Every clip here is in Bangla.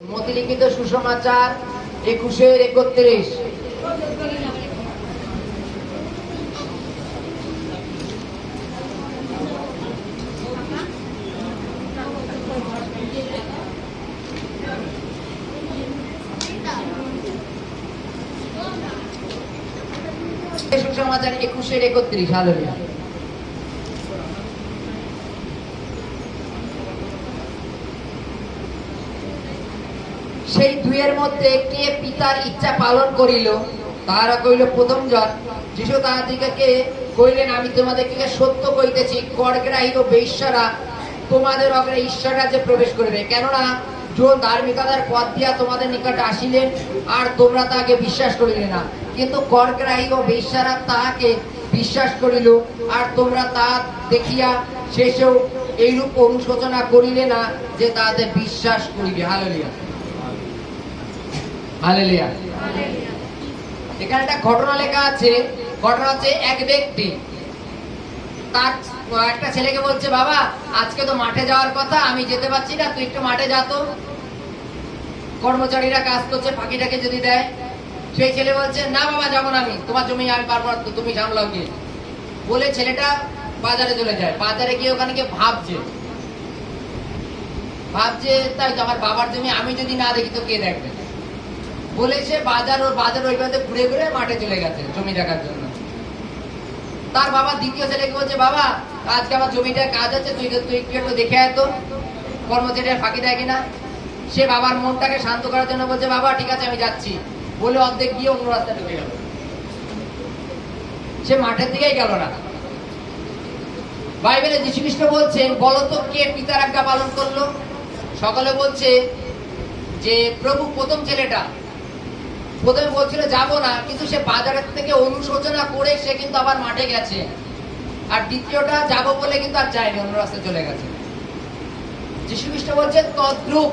মতিলিখিত সুসমাচার 21-31। সুসমাচার 21-31। হালেলুয়া। সেই দুইয়ের মধ্যে একটি পিতার ইচ্ছা পালন করিল, তাহারা কইল প্রথম জন। যিশু তাহাদিগকে কইলেন, আমি তোমাদেরকে সত্য কইতেছি, করগ্রাহী ও বেশ্যারা তোমাদের অগ্রে ঈশ্বর রাজ্যে প্রবেশ করিবে। কেননা জন ধার্মিকতার পথ দিয়া তোমাদের নিকট আসিলেন, আর তোমরা তাহাকে বিশ্বাস করিলে না। কিন্তু করগ্রাহী ও বেশ্যারা তাহাকে বিশ্বাস করিল, আর তোমরা তাহা দেখিয়া শেষেও এইরূপ অনুশোচনা করিলে না যে তাহাদের বিশ্বাস করিবে। Hallelujah, hallelujah. এখানে একটা ঘটনা লেখা আছে। ঘটনা হচ্ছে, এক ব্যক্তি তার একটা ছেলেকে বলছে, বাবা আজকে তো মাঠে যাওয়ার কথা, আমি যেতে পারছি না, তুই একটু মাঠে যা তো। কর্মচারীরা কাজ করছে, ফাঁকিটাকে যদি দেয়। সেই ছেলে বলছে, না বাবা যাবো না, আমি তোমার জমি আমি পারবো না, তুমি সামলাও গিয়ে। বলে ছেলেটা বাজারে চলে যায়। বাজারে গিয়ে ওখানে গিয়ে ভাবছে তাই তো আমার বাবার জমি আমি যদি না দেখি তো কে দেখবে। বলে সে বাজার ওই বাজারে ঘুরে ঘুরে মাঠে চলে গেছে জমি দেখার জন্য। তার বাবা দ্বিতীয় ছেলেকে বলছে, বাবা আজকে আমার জমিটার কাজ আছে, তুই একটু দেখে আয় তো, কর্মচারীরা ফাঁকি দেয় কিনা। সে বাবার মনটাকে শান্ত করার জন্য বলছে, বাবা ঠিক আছে আমি যাচ্ছি। বলে অর্ধেক গিয়ে অন্য রাস্তা ঢুকে গেল, সে মাঠের দিকেই গেল না। বাইবেলে যীশু খ্রিস্ট বলছেন, বলতো কে পিতার আজ্ঞা পালন করলো? সকলে বলছে যে প্রভু প্রথম ছেলেটা। প্রথমে বলছিল যাবো না, কিন্তু সে বাজারের থেকে অনুশোচনা করে সে কিন্তু আবার মাঠে গেছে। আর দ্বিতীয়টা যাবো বলে কিন্তু আর যায়নি, অন্য রাস্তায় চলে গেছে। যীশু খ্রিস্ট বলছে, তদ্রূপ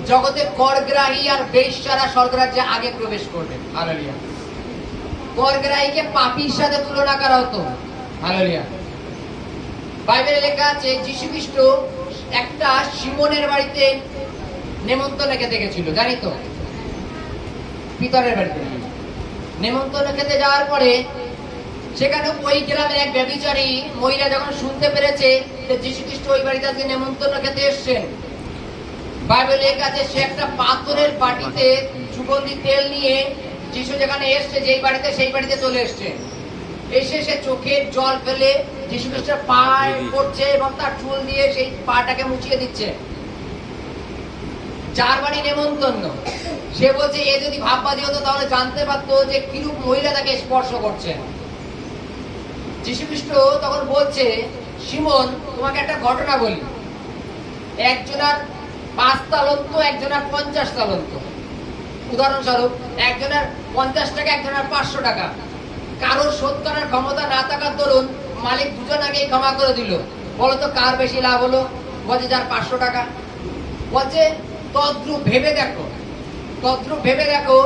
জগতে করগ্রাহী আর বেশ্যারা স্বর্গরাজ্যে আগে প্রবেশ করবে। হালেলুয়া। করগ্রাহীকে পাপীর সাথে তুলনা করা হতো। হালেলুয়া। বাইবেলে লেখা আছে, যীশু খ্রিস্ট একটা সিমনের বাড়িতে নেমন্তন্ন খেতে গেছিল, জানি তো, পিতরের বাড়িতে নেমন্তন্ন খেতে যাওয়ার পরে সেখানে ওই গ্রামের এক ব্যভিচারী মহিলা যখন শুনতে পেরেছে যে যীশু খ্রিস্ট ওই বাড়িতে আজকে নেমন্তন্ন খেতে এসছেন, বাইবেলে লেখা আছে সে একটা পাথরের বাটিতে সুগন্ধি তেল নিয়ে যীশু যেখানে এসছে, যেই বাড়িতে, সেই বাড়িতে চলে এসছে। এসে সে চোখের জল ফেলে যীশু খ্রিস্টের পায়ে পড়ছে এবং তার চুল দিয়ে সেই পাটাকে মুছিয়ে দিচ্ছে। যার বাড়ি নেমন্তন্ন, সে বলছে এ যদি ভাববাদী হতো তাহলে জানতে পারতো যে কিরূপ মহিলা তাকে স্পর্শ করছে। যীশু খ্রিস্ট তখন বলছে, সিমন তোমাকে একটা ঘটনা বলি, একজনের 5 তালন্ত, একজনের 50 তালন্ত। উদাহরণস্বরূপ একজনের 50 টাকা, একজনের 500 টাকা। কারোর শোধ করার ক্ষমতা না থাকার দরুন মালিক দুজন আগেই ক্ষমা করে দিল। বলতো কার বেশি লাভ হলো? বলছে যার 500 টাকা। বলছে তদ্রূপ ভেবে দেখো, তদ্রূপ ভেবে দেখো,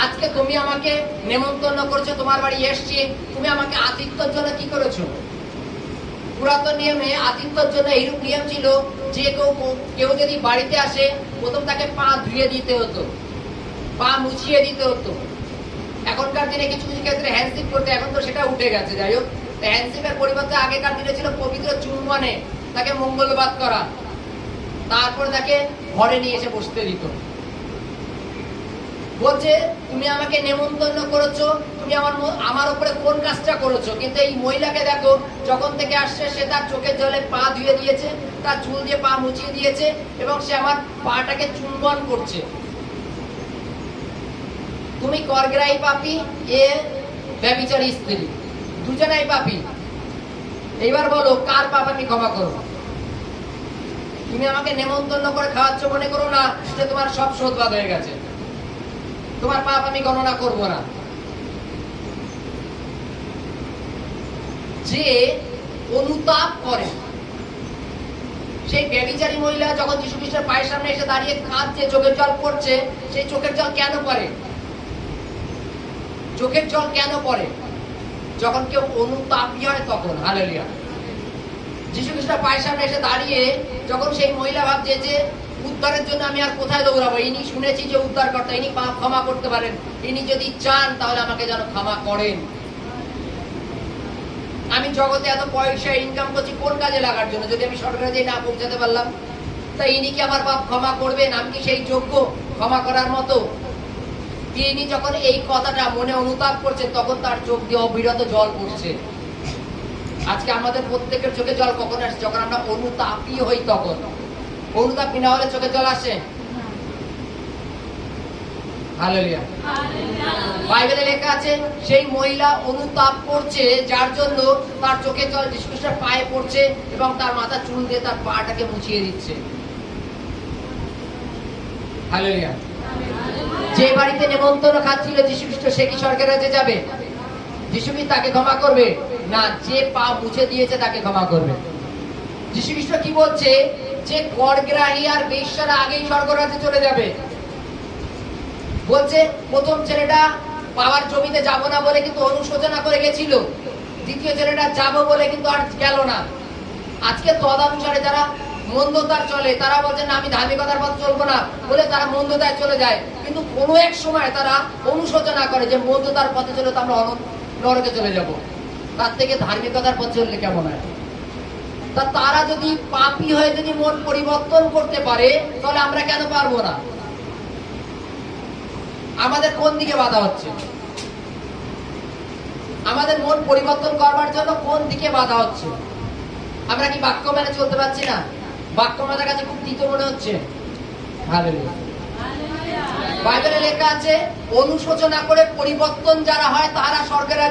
আজকে তুমি আমাকে নেমন্তন্ন করছো, তোমার বাড়ি এসছি, তুমি আমাকে আতিথ্যের জন্য কি করেছো? পুরাতন নিয়মে আতিথ্যের জন্য এইরূপ নিয়ম ছিল যে কেউ যদি বাড়িতে আসে, প্রথম তাকে পা ধুয়ে দিতে হতো, পা মুছিয়ে দিতে হতো। এখনকার দিনে কিছু কিছু ক্ষেত্রে হ্যান্ডশিপ করতে, এখন তো সেটা উঠে গেছে। যাই হোক, হ্যান্ডশিপের পরিবর্তে আগেকার দিনে ছিল পবিত্র চুম্বনে তাকে মঙ্গলবাদ করা, তারপরে তাকে ঘরে নিয়ে এসে বসতে দিত। বলছে তুমি আমাকে নেমন্তন্ন করেছো, তুমি আমার উপরে কোন কাজটা করেছো? কিন্তু এই মহিলাকে দেখো, যখন থেকে আসছে সে তার চোখের জলে পা ধুয়ে দিয়েছে, তার চুল দিয়ে পা মুছিয়ে দিয়েছে এবং সে আমার পাটাকে চুম্বন করছে। তুমি করগ্রাহী পাপী, এ ব্যভিচারী স্ত্রী, দুজনাই পাপী। এইবার বলো কার পাপ আমি ক্ষমা করবো? তুমি আমাকে নেমন্তন্ন করে খাওয়াচ্ছ, মনে করো না যে তোমার সব শোধবাদ হয়ে গেছে, তোমার পাপ আমি গণনা করব না। যে অনুতাপ করে, সেই ব্যভিচারী মহিলা যখন যীশু খ্রিস্টের পায়ের সামনে এসে দাঁড়িয়ে কাঁদছে, চোখের জল পড়ছে, সেই চোখের জল কেন পড়ে? চোখের জল কেন পড়ে? যখন কেউ অনুতাপী হয় তখন। হালেলুয়া। যীশু খ্রিস্টের পায়ের সামনে এসে দাঁড়িয়ে যখন সেই মহিলা ভাবছে যে উদ্ধারের জন্য আমি আর কোথায় দৌড়াবো? ইনি শুনেছি যে উদ্ধারকর্তা, ইনি পাপ ক্ষমা করতে পারেন, ইনি যদি চান তাহলে আমাকে যেন ক্ষমা করেন। আমি জগতে এত পয়সা ইনকাম করছি কোন কাজে লাগার জন্য, যদি আমি সরকারে যেয়ে না পৌঁছাতে পারলাম? তাই ইনি কি আমার পাপ ক্ষমা করবেন? আমি কি সেই যোগ্য ক্ষমা করার মতো? তিনি যখন এই কথাটা মনে অনুতাপ করছেন তখন তার চোখ দিয়ে অবিরত জল পড়ছে। আজকে আমাদের প্রত্যেকের চোখে জল কখন আসে? যখন আমরা অনুতাপী হই তখন। অনুতাপী না হলে চোখে জল আসে? হালেলুয়া। বাইবেলে লেখা আছে সেই মহিলা অনুতাপ করছে, যার জন্য তার চোখে জল যীশু খ্রিস্টের পায়ে পড়ছে এবং তার মাথা চুল দিয়ে তার পাটাকে মুছিয়ে দিচ্ছে। হালেলুয়া। যে বাড়িতে নেমন্তন্ন খাচ্ছিল যীশু খ্রিস্ট, সে কি স্বর্গের রাজ্যে যাবে? যীশু কি তাকে ক্ষমা করবে? না, যে পা মুছে দিয়েছে তাকে ক্ষমা করবে। যীশু খ্রিস্ট কি বলছে? যে করগ্রাহী আর বেশ্যারা আগেই স্বর্গরাজ্যে চলে যাবে। বলছে প্রথম ছেলেটা বাবার জমিতে যাব না বলে কিন্তু অনুশোচনা করে গেছিল, দ্বিতীয় ছেলেটা যাব বলে কিন্তু আর গেল না। আজকে তদানুসারে যারা মন্দতার চলে তারা বলছে না আমি ধার্মিকতার পথ চলবো না বলে তারা মন্দতায় চলে যায়, কিন্তু কোনো এক সময় তারা অনুশোচনা করে যে মন্দতার পথে চলে তো আমরা নরকে চলে যাব, তার থেকে ধার্মিকতার পথ চললে কেমন হয়? তা তারা যদি পাপী হয়ে যদি মন পরিবর্তন করতে পারে তাহলে আমরা কেন পারবো না? আমাদের কোন দিকে বাধা হচ্ছে? আমাদের মন পরিবর্তন করবার জন্য কোন দিকে বাধা হচ্ছে? আমরা কি বাক্য মেনে চলতে পারছি না? বাক্য আমাদের কাছে খুব তিতো মনে হচ্ছে। হালেলুয়া। বাইবেলে লেখা আছে অনুশোচনা করে পরিবর্তন যারা হয় তারা স্বর্গের